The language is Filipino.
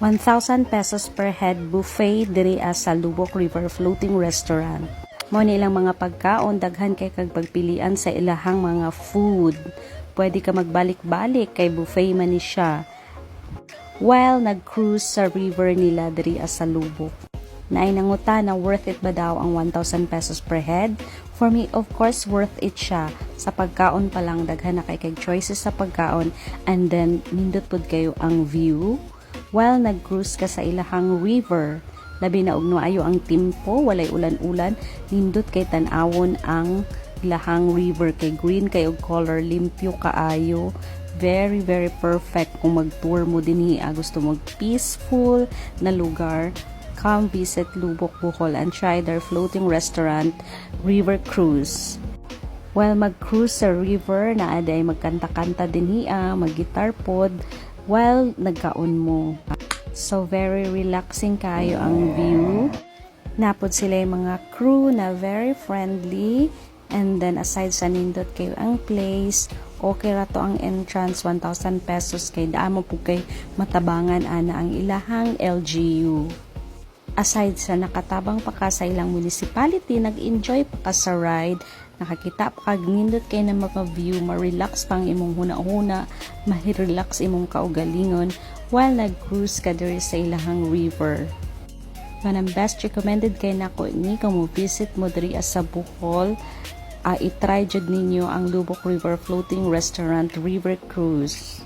1,000 pesos per head buffet diri sa Lubok River Floating Restaurant. Mo ni ilang mga pagkaon, daghan kay kag pagpilian sa ilahang mga food. Pwede ka magbalik-balik kay buffet man ni siya. While nag-cruise sa river nila diri sa Lubok. Naay nanguta na worth it ba daw ang 1,000 pesos per head? For me, of course, worth it siya. Sa pagkaon pa lang, daghan na kay kag choices sa pagkaon, and then nindot pud kayo ang view. While nag-cruise ka sa ilahang river, labi na ugno ayo ang timpo, walay ulan-ulan, nindot kay tan-awon ang ilahang river, kay green kay og color, limpyo kaayo. Very, very perfect kung mag-tour mo dinhi. Gusto mo peaceful na lugar. Come visit Lubok, Bohol and try their floating restaurant, River Cruise. While mag-cruise sa river, naaday magkanta-kanta dinhi, mag-guitar pod, while nagkaon mo. So, very relaxing kayo ang view. Napod sila yung mga crew na very friendly. And then, aside sa nindot kayo ang place, okay ra to ang entrance, 1,000 pesos kay daamo po kay matabangan ana ang ilahang LGU. Aside sa nakatabang pa ka sa ilang municipality, nag-enjoy pa ka sa ride, nakakita pa kag nindot kay na mga view, ma-relax pang imong huna-huna, ma-relax imong kaugalingon while nag-cruise ka diri sa ilahang river. Manang best recommended kay nako ni kung mo visit mo diri sa Bohol, i-try jud ninyo ang Lubok River Floating Restaurant River Cruise.